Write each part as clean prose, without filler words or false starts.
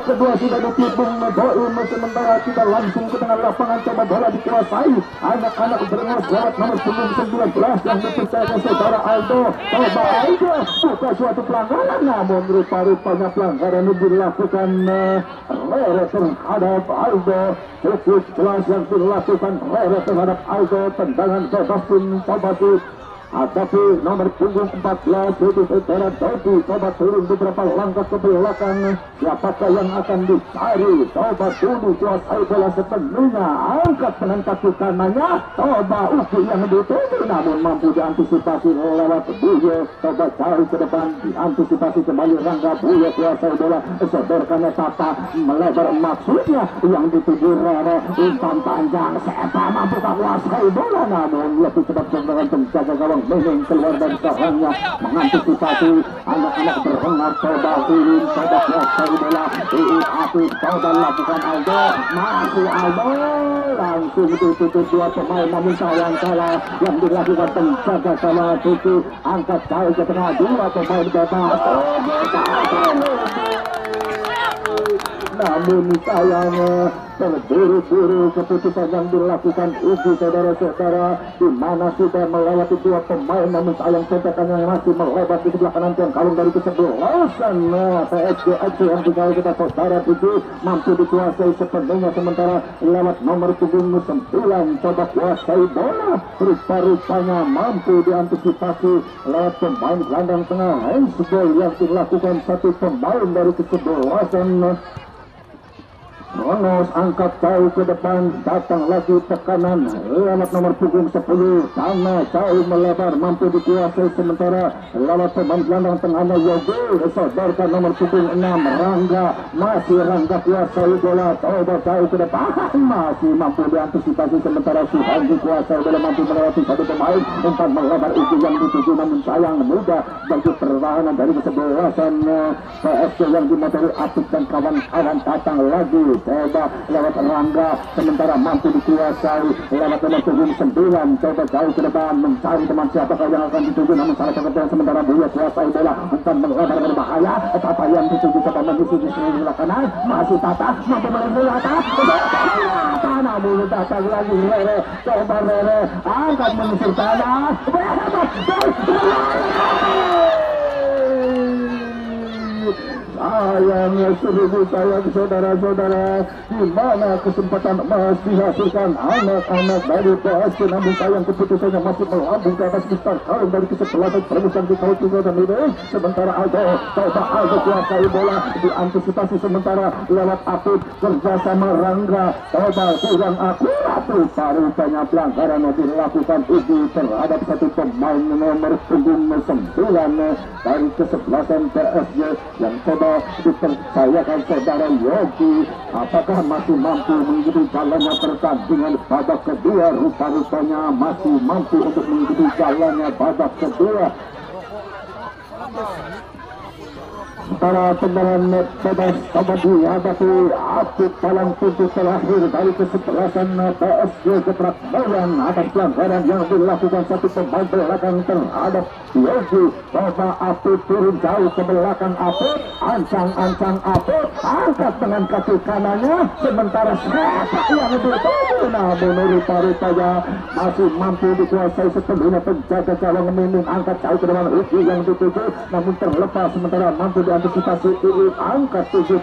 babak kedua sudah ditimbung Boim, sementara kita langsung ke tengah lapangan, coba bola dikuasai anak-anak berengos lewat nomor punggung 19 yang dipercaya saudara Aldo. Coba Aldo buka suatu pelanggaran, namun rupa-rupanya pelanggaran itu dilakukan Rere terhadap Aldo. Cukup jelas yang dilakukan Rere terhadap Aldo. Tendangan bebas pun coba hadapi nomor punggung 14 itu saudara Dodi. Coba turun beberapa langkah ke belakang, siapakah yang akan dicari? Coba dulu kuasai bola sepenuhnya, angkat dengan kaki kanannya, coba uji yang dituju, namun mampu diantisipasi lewat Buye. Coba cari ke depan, diantisipasi kembali Rangga. Buye kuasai bola, sodorkannya Tata, melebar maksudnya yang dituju Rere. Umpan panjang, Sepa mampu kuasai bola, namun lebih cepat dengan penjaga gawang Mening keluar dari sarangnya, mengantisipasi anak-anak berhengar. Coba Irin, coba kuasai bola, Iin Afif, coba lakukan Aldo, masih Aldo, langsung ditutup dua pemain, namun sayang salah yang dilakukan penjaga sama Tutu. Angkat jauh ke tengah, dua pemain bebas, namun sayangnya terburu-buru keputusan yang dilakukan Ugi, saudara-saudara, di mana sudah melewati dua pemain, namun sayang tembakannya masih melebar di sebelah kanan yang kalung dari kesebelasan. PSG yang dikawal kita saudara Ugi mampu dikuasai sepenuhnya, sementara lewat nomor punggung 9 coba kuasai bola, rupa-rupanya mampu diantisipasi lewat pemain gelandang tengah handsball yang dilakukan satu pemain dari kesebelasan. Ronos angkat jauh ke depan, datang lagi tekanan lewat nomor punggung 10, sana jauh melebar, mampu dikuasai, sementara lewat pemain gelandang tengahnya Yogi, sodorkan nomor punggung 6 Rangga, masih Rangga kuasai bola, coba jauh ke depan, masih mampu diantisipasi, sementara Suhan dikuasai bola, mampu melewati satu pemain, umpan melebar itu yang dituju, namun sayang mudah bagi perlawanan dari kesebelasan PSG yang dimotori Apik dan kawan-kawan. Datang lagi coba lewat Rangga, sementara mampu dikuasai lewat nomor punggung 9, coba jauh ke depan mencari teman siapakah yang akan dituju, namun salah satu, sementara Buya kuasai bola, umpan melebar berbahaya, Tata yang dituju, coba menuju di sebelah kanan, masih Tata mampu melewati Tata, namun datang lagi Rere, coba Rere angkat menyusur tanah, sayang, seribu sayang saudara-saudara, di mana kesempatan emas dihasilkan anak-anak dari PSG, namun sayang keputusannya masih melambung ke atas mistar kalung dari kesebelasan permusuhan di kawal tunggal dan ini. Sementara Aldo, coba Aldo kuasai bola, diantisipasi sementara lewat Apit kerjasama Rangga, coba kurang akurat, rupanya pelanggaran yang dilakukan Ugi terhadap satu pemain nomor punggung 9 dari kesebelasan PSG yang coba dipercayakan saudara Yogi. Apakah masih mampu mengikuti jalannya pertandingan babak kedua? Rupa-rupanya masih mampu untuk mengikuti jalannya babak kedua. Para tendangan bebas coba dihadapi Apik dalam pintu terakhir dari kesebelasan PSG Getrak Bayan atas pelanggaran yang dilakukan satu pemain belakang terhadap Yogi. Coba Apik turun jauh ke belakang, Apik ancang-ancang, Apik angkat dengan kaki kanannya, sementara sepak yang dituju, namun rupa-rupanya masih mampu dikuasai sepenuhnya penjaga gawang Mimin, angkat jauh ke depan Ugi yang dituju, namun terlepas, sementara mampu antisipasi Iin, angkat 77,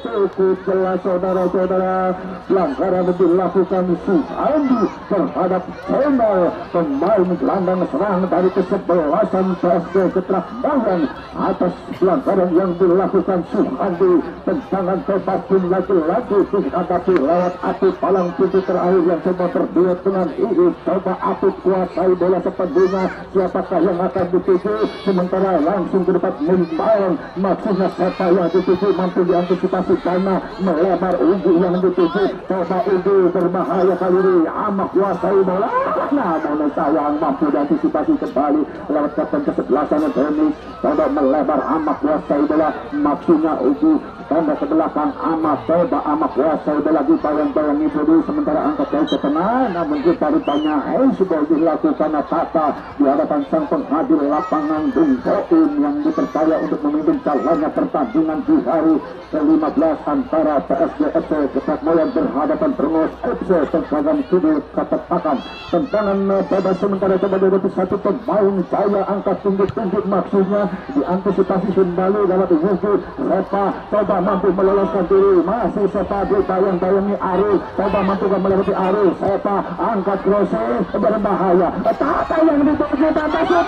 cukup jelas saudara-saudara, pelanggaran dilakukan Suhandi terhadap channel pemain gelandang serang dari kesebelasan PSG Getrak Bayan. Atas pelanggaran yang dilakukan Suhandi, tendangan bebas pun lagi-lagi dihadapi lewat Apik palang pintu terakhir yang coba terduet dengan Iin. Coba Apik kuasai bola sepenuhnya, siapakah yang akan dituju, sementara langsung ke depan Mimpang, maksudnya siapa yang dituju, mampu diantisipasi karena melebar Ugi yang dituju, coba Ugi berbahaya kali ini, Amak kuasai bola, namun sayang mampu diantisipasi kembali lewat kapten kesebelasan Denis, coba melebar Amak kuasai bola, maksudnya Ugi tanda ke belakang Amak, coba Amak kuasai bola di bayang-bayang itu dulu, sementara angkat jauh ke tengah, namun rupa-rupanya sudah dilakukan Tata di hadapan sang penghadir lapangan Bung Boim yang dipercaya untuk memimpin jalannya pertandingan di hari ke-15 antara PSG FC Getrak Moyan berhadapan Brengos FC Tenggagan Kidul Kapetakan. Tendangan bebas sementara coba dari satu pemain Jaya angkat tinggi-tinggi maksudnya diantisipasi kembali dalam wujud Sepa coba mampu meloloskan diri, masih Sepa dibayang-bayangi Arul, coba mampu melewati Arul, Sepa angkat Grose berbahaya, Tata yang dituju Tata Tata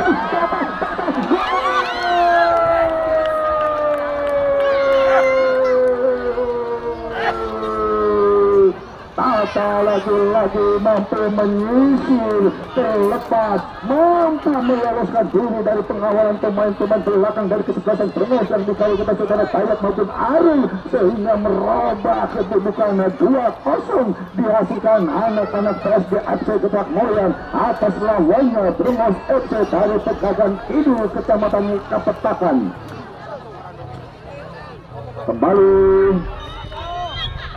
Tata lagi-lagi mampu menyisir terlepas, mampu meloloskan diri dari pengawalan pemain-pemain belakang dari kesebelasan Brengos yang dikawal kita saudara Tayak maupun Arul sehingga merubah kedudukan 2-0 dihasilkan anak-anak PSG FC Getrak Moyan atas lawannya Brengos FC dari Tenggagan Kidul Kecamatan Kapetakan. Kembali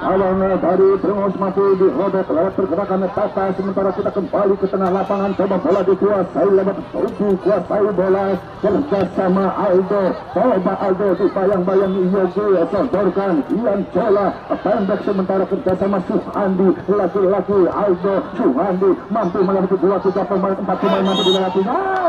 awalnya dari Brengos mampu dirobek lewat pergerakan Tata, sementara kita kembali ke tengah lapangan, coba bola dikuasai lewat tubuh, kuasai bola kerjasama Aldo, coba Aldo dibayang-bayangi Yogi, sodorkan Ian Jola pendek, sementara kerjasama Suhandi, laki-laki Aldo Suhandi mampu melewati 2-3 pemain, 4 pemain mampu dilewati,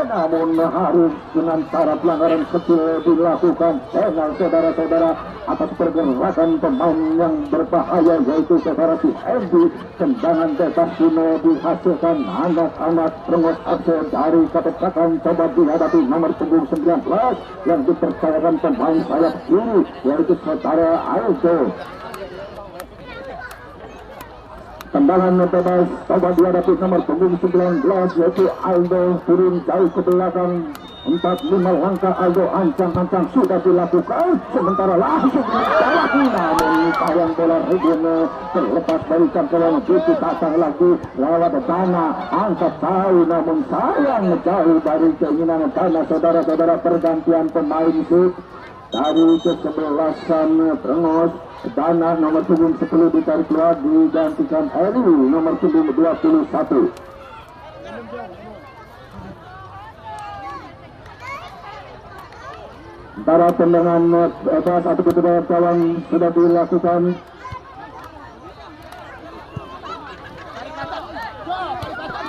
namun harus dengan cara pelanggaran kecil dilakukan dengan saudara-saudara atas pergerakan pemain yang berbahaya yaitu saudara Suhendi. Tendangan bebas Dino dihasilkan anak-anak Brengos FC dari Kapetakan, coba dihadapi nomor punggung 19 yang dipercayakan pemain sayap kiri yaitu saudara Aldo. Tendangan bebas coba dihadapi nomor punggung 19 yaitu Aldo, turun jauh ke belakang 4-5 langkah Aldo ancang-ancang sudah dilakukan, sementara langsung dilakukan, namun sayang bola Regina terlepas dari cangkauan Diki, datang lagi lewat Dana, angkat jauh namun sayang jauh dari keinginan Dana. Saudara-saudara, pergantian pemain sip dari kesebelasan Brengos. Dana nomor punggung 10 ditarik keluar, digantikan Eri nomor punggung 21. Antara tendangan bebas atau kedua kawan sudah dilakukan.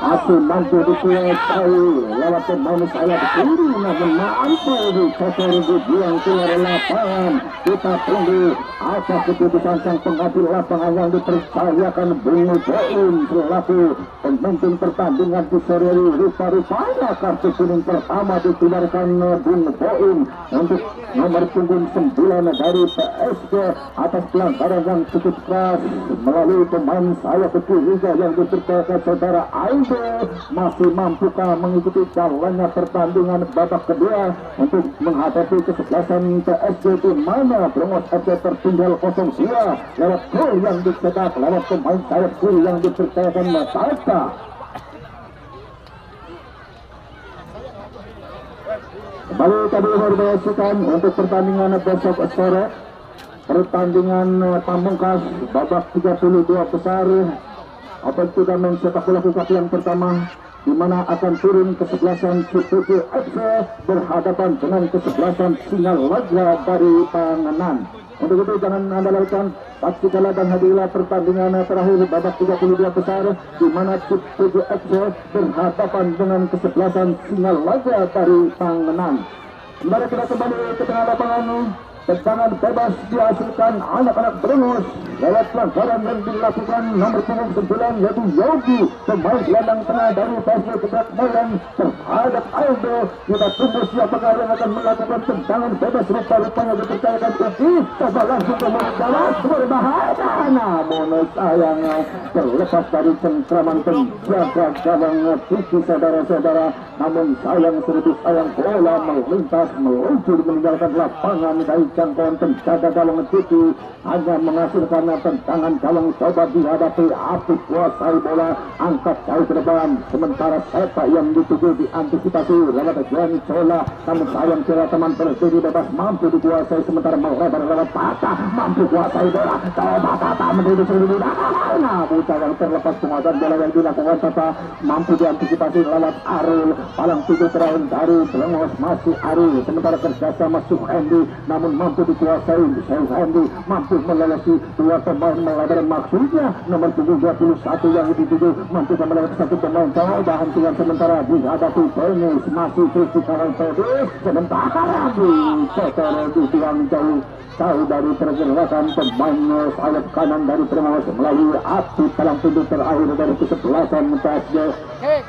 Masih mampu dikuasai lewat pemain sayap kiri, namun mampu dicocor dibuang keluar lapangan. Kita tunggu apa keputusan sang pengambil lapangan yang dipercayakan Bung Boim selaku pemimpin pertandingan di sore ini. Rupa-rupanya kartu kuning pertama dikeluarkan Bung Boim untuk nomor punggung 9 dari PSG atas pelanggaran yang cukup keras melalui pemain sayap kiri yang dipercayakan saudara Aldo. Masih mampukah mengikuti jalannya pertandingan babak kedua untuk menghadapi kesebelasan PSG, di mana Brengos FC tertinggal 0-2 lewat gol yang dicetak lewat pemain sayap kiri yang dipercayakan Tata. Kembali kami informasikan untuk pertandingan besok sore, pertandingan pamungkas babak 32 besar Open Turnamen sepak bola pusat yang pertama, di mana akan turun kesebelasan CPG FC berhadapan dengan kesebelasan Singalaga dari Panganan. Untuk itu jangan Anda lewatkan, saksikanlah dan hadirilah pertandingan terakhir babak 32 besar, di mana CPG FC berhadapan dengan kesebelasan Singalaga dari Panganan. Mari kita kembali ke tengah lapangan. Tendangan bebas dihasilkan anak-anak Brengos lewat pelanggaran yang dilakukan nomor punggung 9 yaitu Yogi, pemain gelandang tengah dari PSG Getrak Moyan terhadap Aldo. Kita tunggu siapakah yang akan melakukan tendangan bebas, rupa-rupanya dipercayakan Uki, coba langsung ke Murdalas berbahaya, namun sayangnya terlepas dari cengkraman penjaga gawang Uki, saudara-saudara. Namun sayang, seribu sayang, bola melintas meluncur meninggalkan lapangan dari jangkauan penjaga gawang Uki, hanya menghasilkan tendangan gawang. Coba dihadapi Apik, kuasai bola, angkat jauh ke depan, sementara Sepa yang dituju diantisipasi lewat Ian Jola, namun sayang kira teman berdiri bebas mampu dikuasai, sementara melebar lewat Tata, mampu kuasai bola, coba Tata mendidik sendiri, namun sayang terlepas penguasaan bola yang dilakukan Tata, mampu diantisipasi lewat Arul, palang tujuh terakhir dari Brengos masih Arul, sementara kerjasama Suhendi, namun mampu dikuasai. Sandi mampu melewati dua pemain melebar maksudnya nomor 21 yang dituju mampu melewati satu pemain. Coba hentikan sementara dihadapi tenis masih terus di kanan tadi sementara di setor di tiang jauh dari pergerakan pemain sayap kanan dari Permawos melalui api palang pintu terakhir dari kesebelasan PSG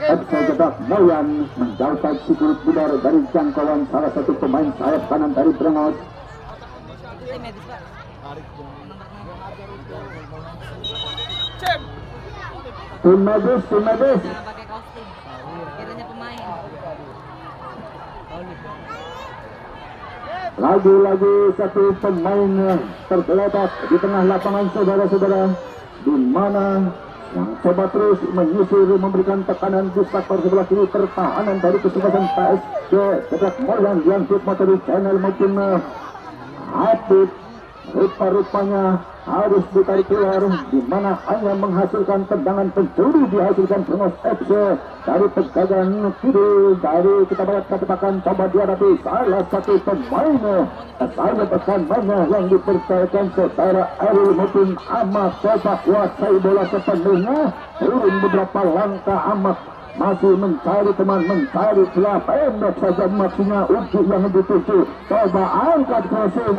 FC Gebrak Moyan menjauhkan si kulit budar dari jangkauan salah satu pemain sayap kanan dari Permawos. Tim medis pakai kaos tim kiranya pemain lagi-lagi satu pemain tergeletak di tengah lapangan saudara-saudara, di mana yang coba terus menyisir memberikan tekanan di sektor sebelah kiri pertahanan dari kesempatan PSG Gebrak Moyan yang materi channel maupun Habib rupa-rupanya harus ditarik keluar, di mana hanya menghasilkan tendangan pencuri dihasilkan Permawos FC dari pegangan kiri dari kita barat katakan coba dihadapi salah satu pemain saya pesan banyak yang dipercayakan saudara Ariel maupun Ahmad coba kuasai bola sepenuhnya turun beberapa langkah Ahmad masih mencari teman, mencari celah pendek saja maksudnya untuk yang dituju coba angkat crossing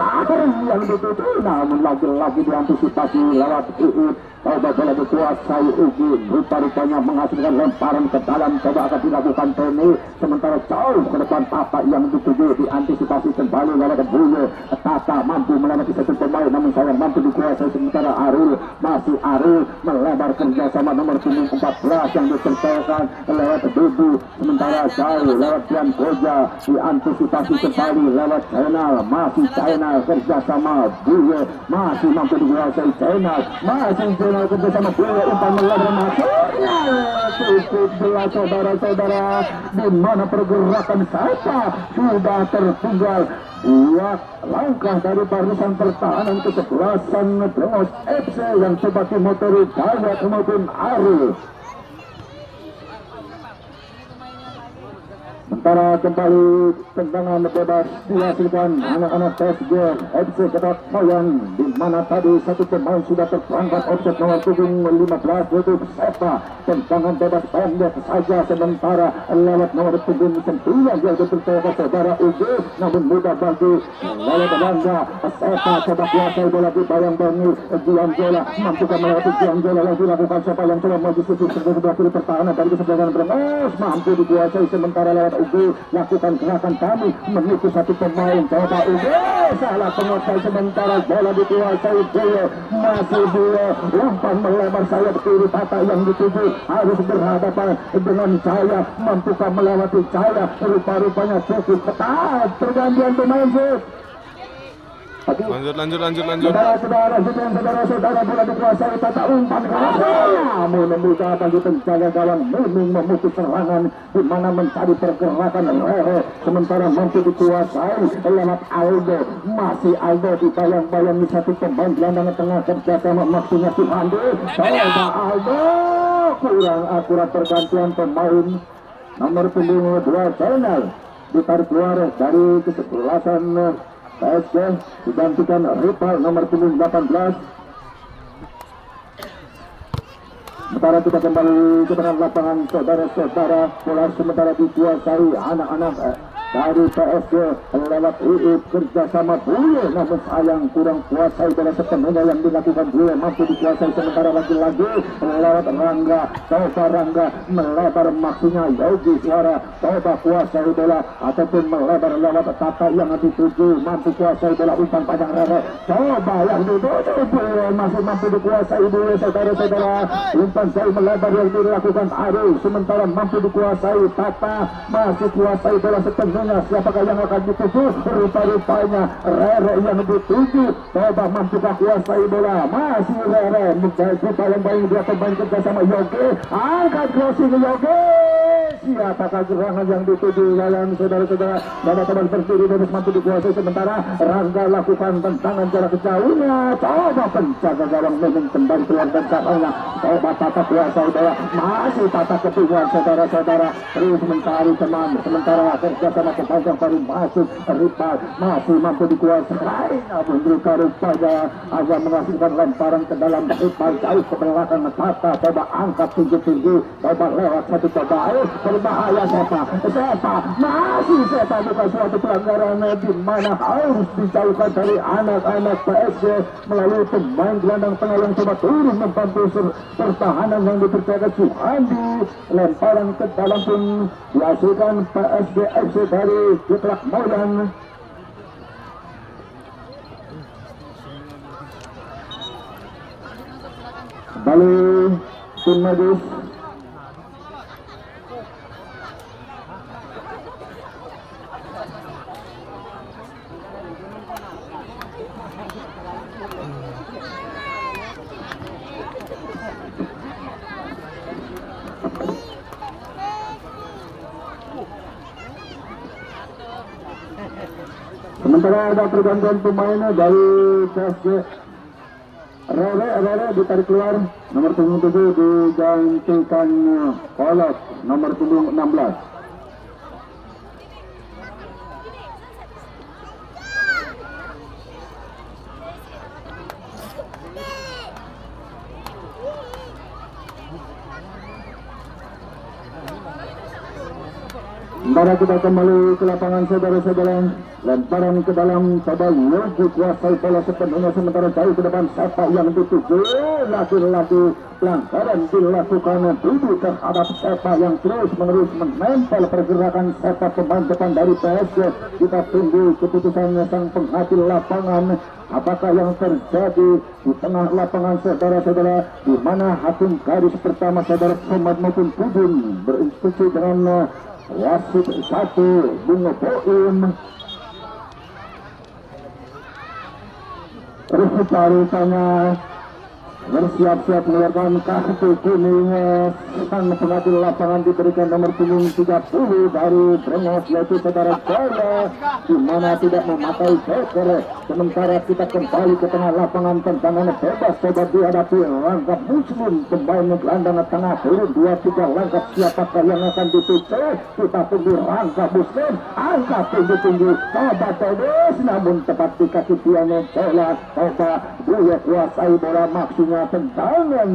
yang dituju namun lagi-lagi diantisipasi lewat Iit coba bola dikuasai Ugi rupa-rupanya menghasilkan lemparan ke dalam coba akan dilakukan Tony sementara jauh ke depan Tata yang dituju diantisipasi kembali lewat Buye Tata mampu melewati satu pemain namun sayang mampu dikuasai sementara Arul masih Arul melebar kerjasama nomor 14 yang dipercayakan lewat Dudu sementara jauh lewat Tian Koja diantisipasi kembali lewat Channel masih Channel kerjasama Buye masih mampu dikuasai Channel masih Channel kerjasama Buye umpan melebar masuknya cukup jelas saudara-saudara di mana pergerakan Sapa sudah tertinggal dua langkah dari barisan pertahanan kesebelasan Permawos FC yang coba dimotori Dayat maupun Arul. Sementara kembali tendangan bebas dihasilkan anak-anak PSG FC Gebrak Moyan di mana tadi satu pemain sudah terperangkap offset nomor 15 yaitu Sepa tendangan bebas pendek saja sementara lewat nomor 9 yang dipercayakan saudara Ugi namun mudah bagi lewat Rangga Sepa coba kuasai bola di bayang-bayangi Gianjola mampukah melewati Gianjola yang dilakukan Sepa yang coba maju sebelah kiri pertahanan dari kesebelasan Permawos mampu dikuasai sementara lewat Ugi lakukan gerakan kami menipu satu pemain coba Ugi salah penguasai sementara bola dikuasai Buye masih Buye umpan melebar sayap kiri Tata yang dituju harus berhadapan dengan Cahaya mampukah melewati Cahaya rupa-rupanya cukup ketat pergantian pemain saudara bola dikuasai Tata umpan namun membuka bagi penjaga gawang Miming memutus serangan di mana mencari pergerakan Rere sementara mampu dikuasai lewat Aldo masih Aldo di bayang-bayang satu pemain gelandang tengah kerjasama maksudnya Suhandi coba Aldo kurang akurat pergantian pemain nomor 2 Channel ditarik keluar dari kesebelasan PSG digantikan Ripal nomor 18. Sementara kita kembali ke tengah lapangan saudara-saudara bola sementara dikuasai anak-anak dari PSG lewat Iit kerjasama Buye namun sayang kurang kuasai bola sepenuhnya yang dilakukan Buye mampu dikuasai sementara lagi-lagi lewat Rangga coba Rangga melebar maksudnya Yogi Suara coba kuasai bola ataupun melebar lewat Tata yang dituju mampu kuasai bola umpan panjang Rere coba yang dituju Buye masih mampu dikuasai Buye saudara-saudara umpan jauh melebar yang dilakukan Arul sementara mampu dikuasai Tata masih kuasai bola sepenuhnya siapakah yang akan dituju rupa-rupanya Rere yang dituju coba mampukah kuasai bola masih Rere menjadi bayang-bayang dia pemain kerjasama Yogi angkat crossing Yogi Siapakah gerangan yang dituju yang saudara-saudara pada teman berdiri dan mampu dikuasai sementara Rangga lakukan tendangan jarak jauhnya. Coba penjaga gawang memang kembali keluar dan caranya. Coba tata kuasa saudara, masih tata ketujuan saudara-saudara, terus mencari teman sementara kerjasama kepanjang baru masuk rival masih mampu dikuasai. Namun rupanya agak menghasilkan lemparan ke dalam rival jauh ke belakang. Tata coba angkat tinggi-tinggi, coba lewat satu coba berbahaya siapa masih siapa bukan suatu pelanggaran di mana harus dijauhkan dari anak-anak PSG melalui pemain gelandang tengah yang coba turun membantu pertahanan yang dipercaya Suhandi. Lemparan ke dalam pun dihasilkan PSG FC dari Getrak Moyan. Kembali tim medis sementara ada pergantian pemainnya dari PSG. Rere ditarik keluar, nomor 7 digantikan Kolot, nomor 16. Sementara kita kembali ke lapangan saudara-saudara, lemparan ke dalam coba Yogi kuasai bola sepenuhnya sementara jauh ke depan siapa yang dituju lagi-lagi pelanggaran dilakukan dulu terhadap siapa yang terus-menerus menempel pergerakan siapa pemain depan dari PSG. Kita tunggu keputusannya sang pengadil lapangan. Apakah yang terjadi di tengah lapangan saudara-saudara, di mana hakim garis pertama saudara Somad maupun Pudin berinstruksi dengan wasit 1 Bungo Poim. Terus rupanya bersiap-siap mengeluarkan kartu kuning. Sang pengadil lapangan diberikan nomor punggung 30 dari Brengos yaitu saudara Jaya, di mana tidak memakai joker. Sementara kita kembali ke tengah lapangan, tendangan bebas coba dihadapi Rangga Muslim, pemain gelandang tengah turun 2-3 langkah. Siapakah yang akan dituju? Kita tunggu Rangga Muslim, angkat tinggi-tinggi, coba tebus namun tepat di kaki Tiano bola. Coba Buye kuasai bola, maksudnya tendangan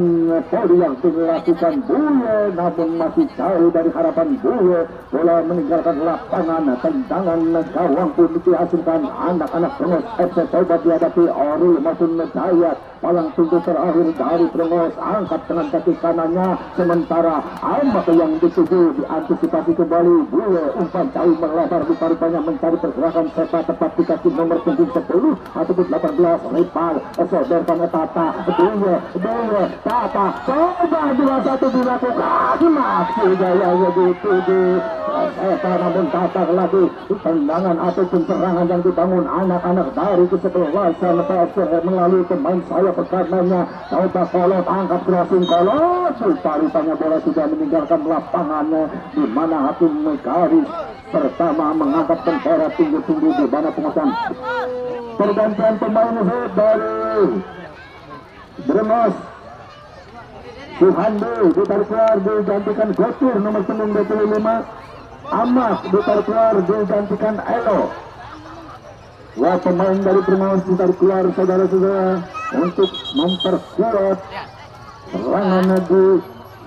poli yang dilakukan Buye namun masih jauh dari harapan Buye. Bola meninggalkan lapangan, tendangan gawang pun dihasilkan anak-anak Brengos FC. Coba dihadapi Ori maupun Dayat, palang pintu terakhir dari Brengos, angkat dengan kaki kanannya sementara Ahmad yang dituju diantisipasi kembali Buye, umpan jauh melebar di rupanya mencari pergerakan serta tepat di kaki nomor punggung 10 ataupun 18 rival sodorkan Tata Buye Tata coba 2-1 dilakukan masih gayanya dituju namun Tata lagi tendangan ataupun serangan yang dibangun anak-anak dari kesebelasan PSG melalui pemain sayap perkanannya. Coba Kolot angkat crossing Kolot, rupanya bola sudah meninggalkan lapangannya, di mana hakim garis pertama mengangkat bendera tinggi-tinggi di mana penguasaan pergantian pemain dari Brengos. Suhandi ditarik keluar digantikan Gotur nomor 25. Ahmad ditarik keluar digantikan Elo. Dua pemain dari Brengos ditarik keluar saudara-saudara untuk memperkuat serangan di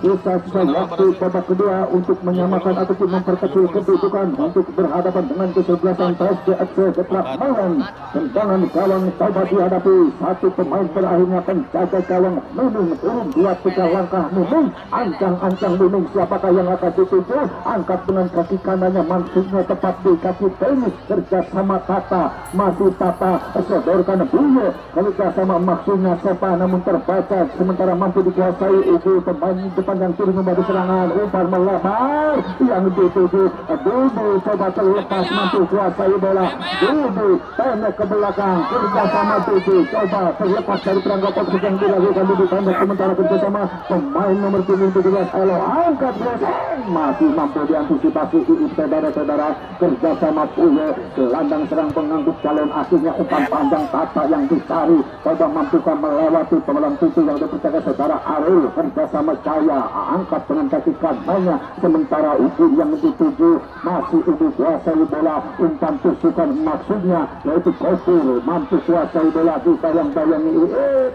sisa-sisa waktu babak kedua untuk menyamakan ataupun memperkecil kedudukan untuk berhadapan dengan kesebelasan PSG FC Getrak Moyan. Tendangan gawang coba dihadapi satu pemain terakhirnya penjaga gawang Nunung turun 2-3 langkah. Nunung ancang-ancang Nunung, siapakah yang akan dituju? Angkat dengan kaki kanannya, maksudnya tepat di kaki tenis kerja sama Tata, masih Tata sodorkan Buye kerja sama maksudnya siapa namun terbaca sementara mampu dikuasai itu pemain depan panjang kiri membagi serangan, umpan melebar yang dituju Dudu coba terlepas mampu kuasai bola. Dudu pendek ke belakang kerjasama Dudu coba terlepas dari perangkap posisi yang dilakukan Dudu pendek sementara kerjasama pemain nomor 17 Elo angkat blessing masih mampu diantisipasi saudara-saudara kerjasama Puyo gelandang serang pengangkut calon akhirnya umpan panjang Tata yang dicari coba mampukah melewati pemalang tujuh yang dipercaya saudara Arul kerjasama Jaya angkat dengan kaki kanannya sementara Ubu yang dituju masih Ubu kuasai bola umpan tusukan maksudnya yaitu Kofur mampu kuasai bola di bayang-bayangi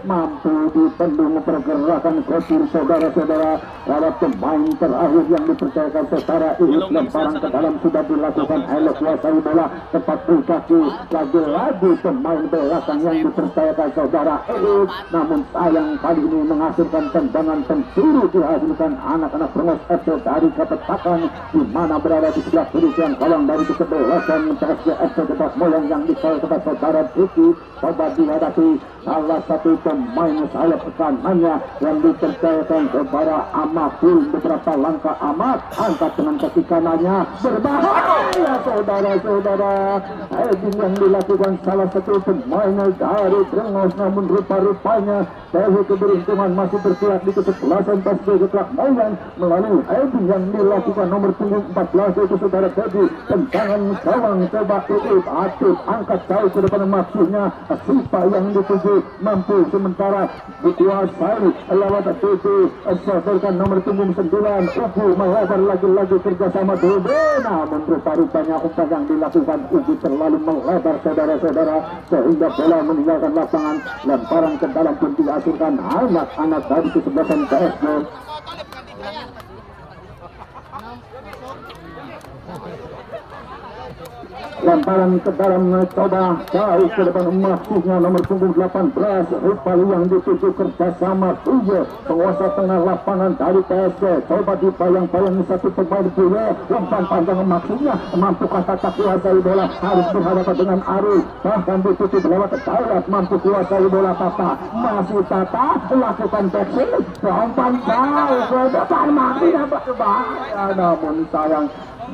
mampu dipendung pergerakan Kofur saudara-saudara lewat pemain terakhir yang dipercayakan saudara Ihud lemparan ke dalam sudah dilakukan elok kuasai bola tepat di kaki lagi-lagi pemain belakang yang dipercayakan saudara Ihud namun sayang kali ini menghasilkan tendangan pencuri dihasilkan anak-anak Brengos FC dari kepetakan di mana berada di sebelah kiri yang kalang dari kesebelasan PSG FC Gebrak Moyang yang dikawal kepada saudara Diki coba dihadapi salah satu pemain sayap kanannya yang dipercayakan kepada Amatul beberapa langkah amat angkat dengan kaki kanannya berbahaya saudara-saudara heading yang dilakukan salah satu pemain dari Brengos namun rupa-rupanya dari keberuntungan masih berpihak di kesebelasan PSG Gebrak Moyang melalui heading yang dilakukan nomor punggung 14 yaitu saudara Teddy tendangan gawang coba Iib Atib angkat jauh ke depan maksudnya Sipa yang dituju mampu sementara dikuasai lewat Teddy sodorkan nomor punggung 9 Ubu melebar lagi-lagi kerjasama Dube namun rupa-rupanya umpan yang dilakukan Ubu terlalu melebar saudara-saudara sehingga bola meninggalkan lapangan lemparan ke dalam pun dihasilkan anak-anak dari kesebelasan PSG lemparan ke dalam coba jauh ke depan maksudnya nomor punggung 18 Rupali yang dituju kerjasama Puyo penguasa tengah lapangan dari PSG coba dibayang-bayang satu pemain Puyo umpan panjang maksudnya mampukah Tata kuasai bola harus berhadapan dengan Arul bahkan dituju lewat Taurat mampu kuasai bola Tata masih Tata lakukan backseat umpan jauh ke depan maksudnya berbahaya namun sayang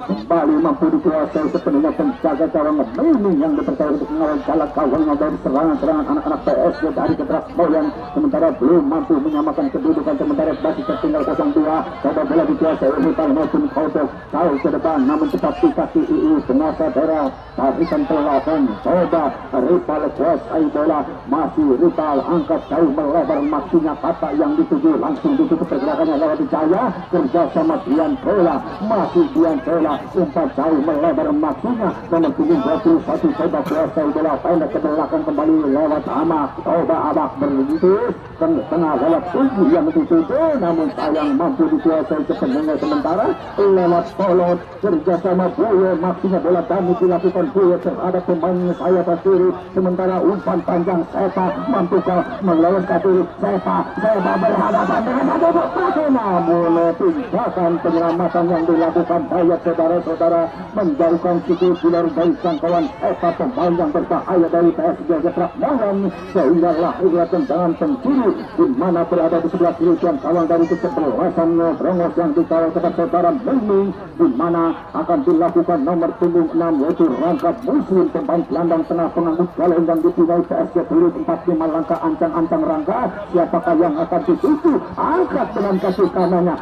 kembali mampu dikuasai sepenuhnya penjaga gawang Miming yang dipercaya untuk mengawal jalan gawangnya dari serangan-serangan anak-anak PSG dari Gebrak Moyang sementara belum mampu menyamakan kedudukan sementara masih tertinggal 0-2 coba bola dikuasai Ripal maupun Kodok jauh ke depan namun tetap di kaki II penguasa daerah tarikan pelakon coba Ripal kuasai bola masih Ripal angkat jauh melebar maksudnya Tata yang dituju langsung ditutup pergerakannya lewat Jaya kerjasama Dian Bola masih Dian Bola umpan jauh melebar maksudnya nomor punggung 21 coba kuasai bola pendek ke belakang kembali lewat Amak coba Amak berlintis tengah lewat tujuh yang dituju namun sayang mampu dikuasai sepenuhnya sementara lewat Polot kerjasama Buyo maksudnya bola dami dilakukan Buyo terhadap pemain sayap kiri sementara umpan panjang Sepa mampukah melewaskan kiri Sepa berhadapan dengan satu namun tindakan penyelamatan yang dilakukan Dayat saudara-saudara menjauhkan siku pilar dari jangkauan Sepa pemain yang berbahaya dari PSG Gebrak Moyang sehingga lahirlah tendangan pencuri di mana berada di sebelah kiri yang kawan dari kesebelasan Brengos yang dikawal kepada saudara Miming di mana akan dilakukan nomor punggung 6 yaitu Rangkap Muslim pemain gelandang tengah pengangkut galon yang dipilih PSG dulu 45 langkah ancang-ancang Rangka siapakah yang akan dituju angkat dengan kaki kanannya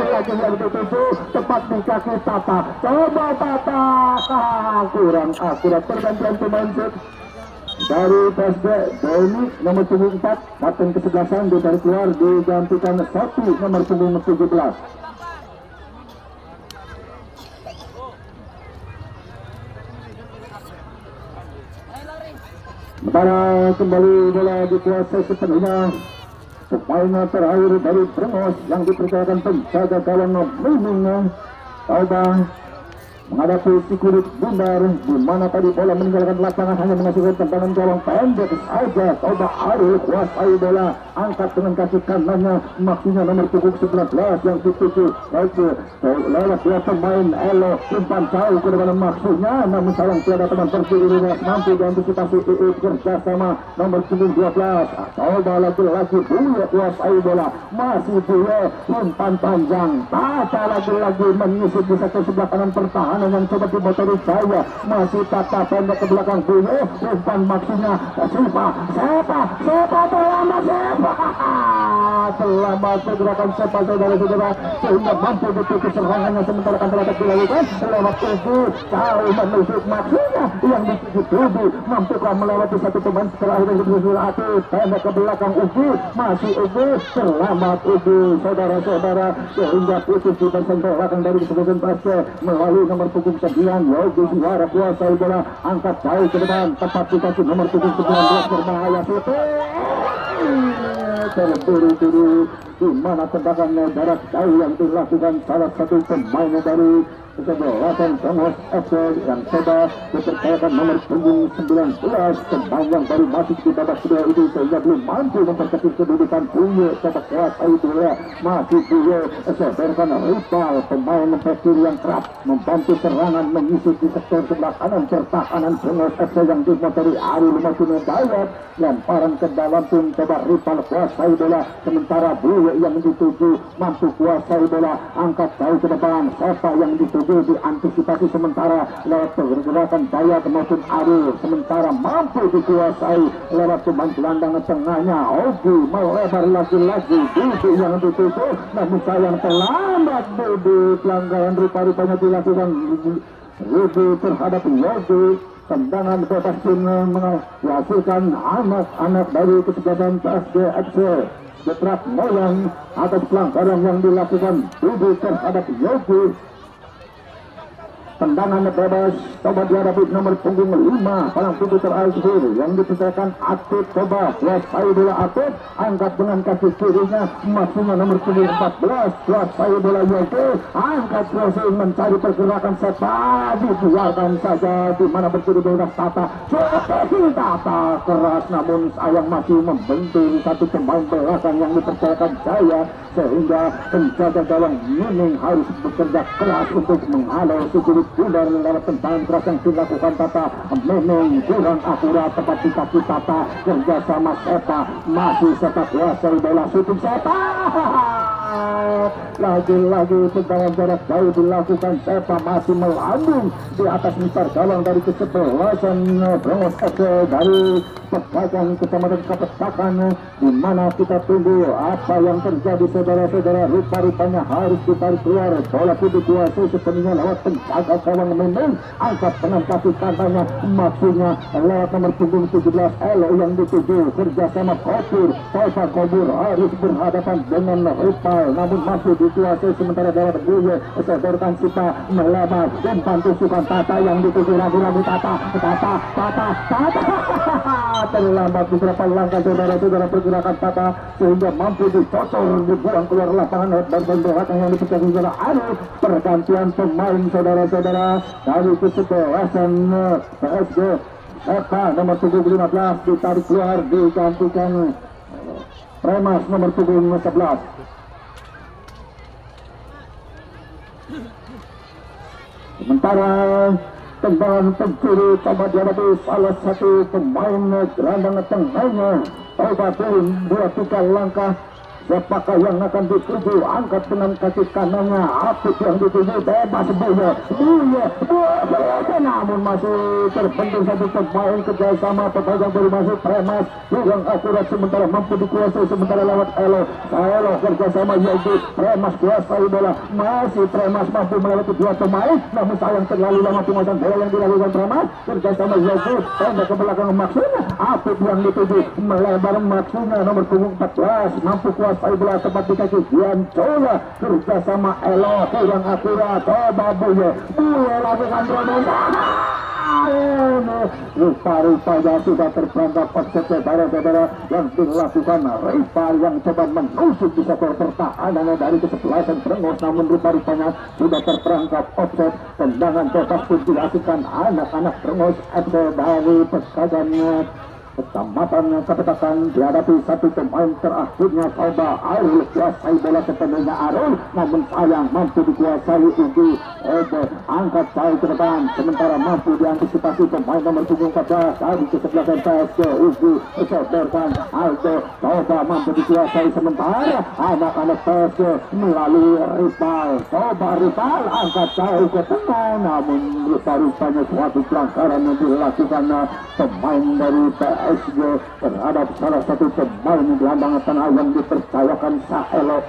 lagi yang dituju tepat di kaki Tata coba Tata kurang akurat pergantian pemain dari PSG Doni nomor punggung 4 kapten kesebelasan dari keluar digantikan satu nomor punggung 17 Sementara kembali bola dikuasai sepenuhnya pemain terakhir dari Brengos yang dipercayakan penjaga gawang Miming coba menghadapi si kulit bundar di mana tadi bola meninggalkan lapangan hanya menghasilkan tendangan gawang pendek saja coba Arul kuasai bola angkat dengan kaki kanannya, maksudnya nomor punggung 19 yang dituju lewat dua pemain Elo, umpan jauh ke depan maksudnya, namun sayang tiada teman berdiri mampu diantisipasi kerjasama nomor punggung 12. Coba lagi-lagi Buye kuasai bola, masih Buye umpan panjang, Tata lagi-lagi menyisip di sektor sebelah kanan pertahanan yang coba dimotori Jaya, masih Tata pendek ke belakang Buye, umpan maksudnya Sepa terlambat pergerakan Sepa saudara-saudara, sehingga mampu ditutup serangannya, sementara akan terdapat dilakukan lewat Ugi jauh menusuk maksudnya yang dituju Ugi, mampukah melewati satu teman terakhir yang dituju Ati, pendek ke belakang Ugi, masih Ugi, terlambat Ugi saudara-saudara, sehingga putus dipersentuh belakang dari keseluruhan basket melalui nomor punggung 9 Yogi Suara kuasai bola, angkat jauh ke depan, tepat di kaki nomor punggung 19 berbahaya terburu-buru di mana tendangan jarak jauh yang dilakukan salah satu pemain dari kesebelasan Tengos FC yang coba dipercayakan nomor punggung 19, pemain yang baru masuk di babak kedua itu sehingga belum mampu memperkecil kedudukan. Buye coba kuasai bola, masih Buye sederhana rival pemain pesir yang kerap membantu serangan mengisi di sektor sebelah kanan pertahanan Tengos FC yang dimotori Ari Lumajuna Dayat, lemparan ke dalam pun coba rival kuasai bola, sementara Buye yang dituju mampu kuasai bola, angkat jauh ke depan, Sepa yang dituju diantisipasi sementara lewat pergerakan Jaya maupun Ari, sementara mampu dikuasai lewat pemain gelandang tengahnya Ogi, melebar lagi-lagi Dudi yang dituju, namun sayang terlambat Dudi, pelanggaran rupa-rupanya dilakukan Dudi terhadap Yogi. Tendangan bebas menghasilkan anak-anak dari kesebelasan PSGFC Getrak Moyang atas pelanggaran yang dilakukan Dudi terhadap Yogi. Tendangan bebas coba dihadapi nomor punggung 5 palang pintu terakhir yang dipercayakan Atit, coba kuasai bola Atit, angkat dengan kaki kirinya, maksudnya nomor punggung 14 kuasai bola Yogi, angkat crossing mencari pergerakan Sepa, dibiarkan saja di mana berdiri bebas Tata, Tata keras namun sayang masih membentur satu pemain belakang yang dipercayakan Jaya, sehingga penjaga gawang Yuning harus bekerja keras untuk menghalau sudut udara lewat tendangan keras yang dilakukan Tata, memang kurang akurat tepat di kaki Tata, kerjasama Sepa, masih Sepa kuasai bola, syuting Sepa, lagi-lagi tendangan jarak jauh dilakukan Sepa, masih melambung di atas misar gawang dari kesebelasan Brongos FC dari Pegajan Kecamatan Kapetakan, di mana kita tunggu apa yang terjadi saudara-saudara. Rupa-rupanya harus ditarik keluar, bola pun dikuasai sepenuhnya lewat penjaga gawang Memeng, angkat dengan kaki kanannya, maksudnya lewat nomor punggung 17 Elo yang dituju, kerjasama Kobur harus berhadapan dengan rival, namun masih dikuasai sementara lewat Buye, sederhana kita melebar, umpan tusukan Tata yang dituju, ragu-ragu Tata terlambat beberapa langkah saudara-saudara pergerakan Tata, sehingga mampu dicocor, dibuang keluar lapangan dan belakang yang dipercaya saudara Arif. Pergantian pemain saudara-saudara dari kesebelasan PSG Sepa nomor punggung 15 ditarik keluar, digantikan Premas nomor punggung 11. Sementara tendangan pencuri coba dihadapi salah satu pemain gelandang tengahnya, coba turun 2-3 langkah, siapakah yang akan dituju, angkat dengan kaki kanannya, Apik yang dituju, bebas Buye, namun masih terbentur satu pemain, kerjasama pepegang baru masuk Premas yang akurat, sementara mampu dikuasai sementara lewat Elo kerjasama Yogi, Premas kuasai bola, masih Premas mampu melewati dua pemain, namun sayang terlalu lama penguasaan bola yang dilakukan Premas, kerjasama Yogi, pendek ke belakang maksudnya, Apik yang dituju, melebar maksudnya nomor punggung 14, mampu kuasai bola tepat di kaki Dian Cola, kerjasama Elo kurang akurat, coba Buye lakukan remontada, rupa-rupanya sudah terperangkap offset saudara-saudara yang dilakukan rival yang coba menusuk di sektor pertahanan dari kesebelasan Brengos, namun rupa-rupanya sudah terperangkap offset. Tendangan bebas pun dilakukan anak-anak Brengos FC dari Pegajan Kecamatan Kapetakan dihadapi satu pemain terakhirnya coba Arul kuasai bola ketemunya Arul, namun sayang mampu dikuasai Ugi. Angkat jauh ke depan, sementara mampu diantisipasi pemain nomor punggung 14 dari kesebelasan PSG Ugi. Disodorkan Aldo, coba mampu dikuasai sementara anak-anak PSG melalui rival. Coba rival angkat jauh ke tengah, namun rupa-rupanya suatu pelanggaran yang dilakukan pemain dari PSG terhadap salah satu pemain gelandang tengah yang dipercayakan Saelok.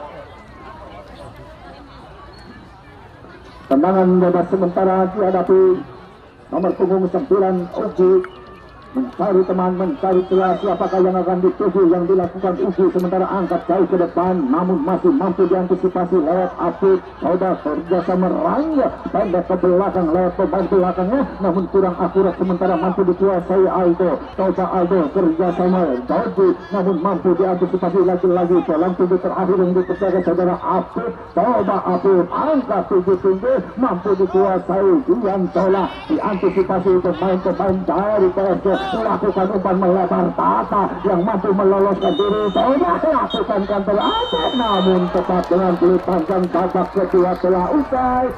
Tendangan bebas sementara dihadapi nomor punggung 9 Ugi. Mencari teman, mencari celah, siapakah yang akan dituju yang dilakukan Ugi, sementara angkat jauh ke depan namun masih mampu diantisipasi lewat Apit. Coba kerjasama merangga pendek ke belakang lewat pemain belakangnya namun kurang akurat, sementara mampu dikuasai Aldo. Coba Aldo kerjasama Doji namun mampu diantisipasi lagi-lagi dalam tubuh terakhir yang dipercaya saudara Apit. Coba Apit angkat tinggi-tinggi mampu dikuasai Dian Tola, diantisipasi pemain-pemain dari PSG melakukan umpan melebar tata yang mampu meloloskan diri. Coba lakukan kantor Apit namun tepat dengan kulit panjang. Babak kedua telah usai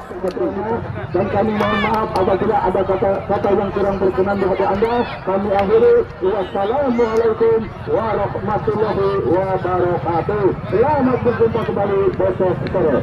dan kami mohon maaf apabila ada kata yang kurang berkenan kepada Anda. Kami akhiri. Wassalamualaikum warahmatullahi wabarakatuh. Selamat berjumpa kembali besok sore.